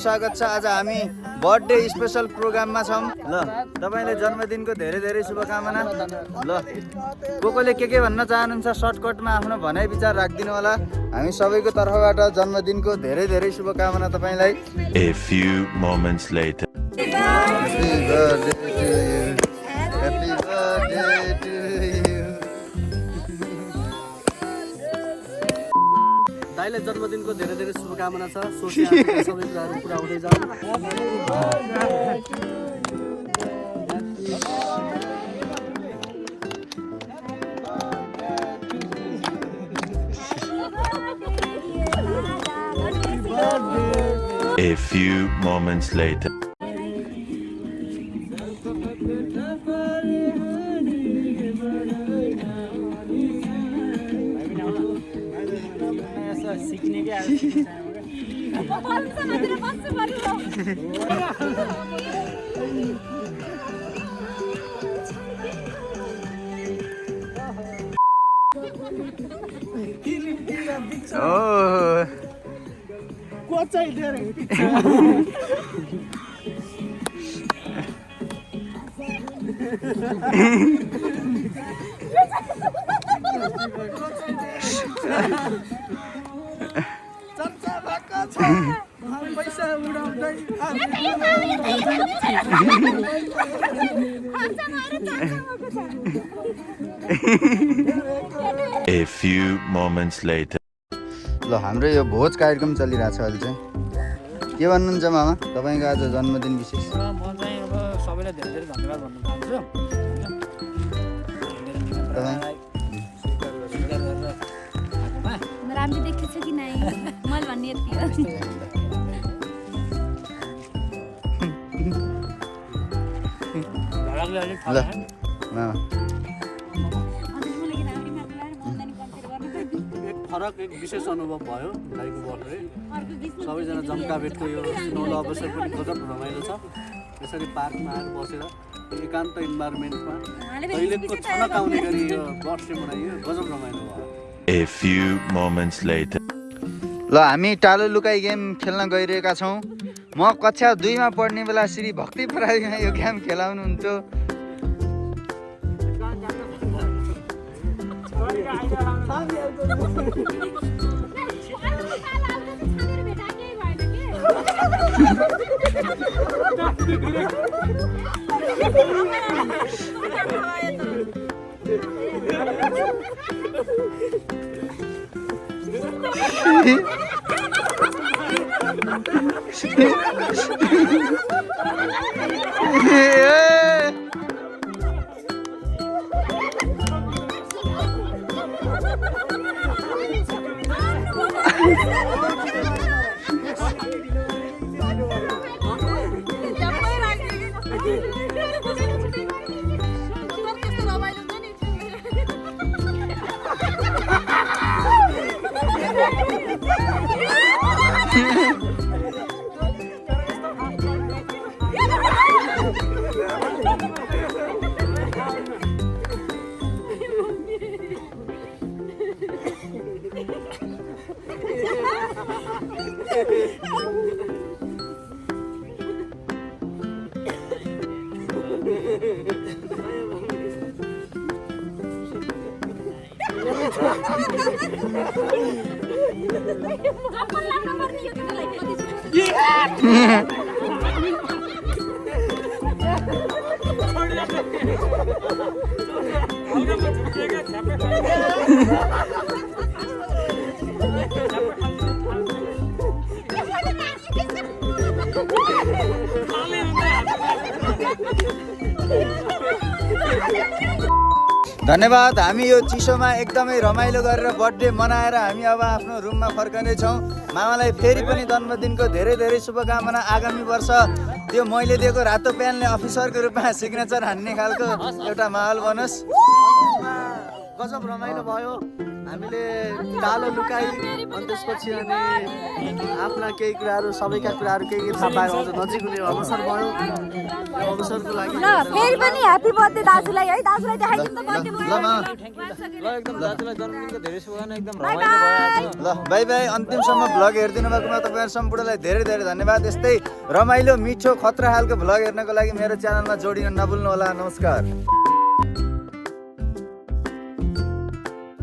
स्वागत छ। आज हामी बर्थडे स्पेशल प्रोग्राममा छौँ। ल तपाईँले जन्मदिनको धेरै धेरै शुभकामना। ल कोले के भन्न चाहनुहुन्छ सर्टकटमा आफ्नो भनाइ विचार राखिदिनु होला। हामी सबैको तर्फबाट जन्मदिनको धेरै धेरै शुभकामना तपाईँलाई। A few moments later. Happy birthday to you. Happy birthday to you. दाइले जन्मदिनको धेरै धेरै शुभकामना छ। सोचे सबै कुराहरू पुरा हुँदै जाऊ। A few moments later. Oh. A few moments later. ल हाम्रो यो भोज कार्यक्रम चलिरहेछ अहिले चाहिँ। के भन्नुहुन्छ मामा तपाईँको आज जन्मदिन विशेष? म चाहिँ अब सबैलाई धेरै धेरै धन्यवाद भन्न चाहन्छु। राम्रो देखेको छ कि नै मैले भन्ने यति हो। ल मामा फरक एक विशेष अनुभव भयो दाइको बर्थडे। सबैजना जम्काभेटको यो सुनौलो अवसर पनि गजब रमाइलो छ। यसरी पार्कमा आएर बसेर एकान्त इन्भाइरोमेन्टमा अहिलेको छनक आउने गरी यो बर्थडे मनाइयो। गजब रमाइलो भयो। A few moments later. ल हामी टालो लुकाई गेम खेल्न गइरहेका छौँ। म कक्षा 2 मा पढ्ने बेला श्री भक्ति प्रहरीमा यो गेम खेलाउनुहुन्थ्यो। धन्यवाद। हामी यो चिसोमा एकदमै रमाइलो गरेर बर्थडे मनाएर हामी अब आफ्नो रुममा फर्कने छौँ। मामालाई फेरि पनि जन्मदिनको धेरै धेरै शुभकामना। आगामी वर्ष त्यो मैले दिएको रातो प्यानले अफिसरको रूपमा सिग्नेचर हान्ने खालको एउटा माहौल बनोस्। गजब रमाइलो भयो। हामीले कालो लुकाई अनि त्यसपछि अनि आफ्ना केही कुराहरू सबैका कुराहरू केही थाहा पाएर आउँछ नजिक हुने अवसर भयो यो अवसरको लागि ल फेरि पनि ह्यापी बर्थडे दाजुलाई है दाजुलाई देखाइदिनु त बर्थडे ल मामा ल एकदम दाजुलाई जन्मदिनको धेरै शुभकामना एकदम रमाइलो भयो आज ल बाई बाई अन्तिमसम्म भ्लग हेरिदिनु भएकोमा तपाईँहरू सम्पूर्णलाई धेरै धेरै धन्यवाद। यस्तै रमाइलो मिठो खतरा खालको भ्लग हेर्नको लागि मेरो च्यानलमा जोडिन नभुल्नु होला। नमस्कार।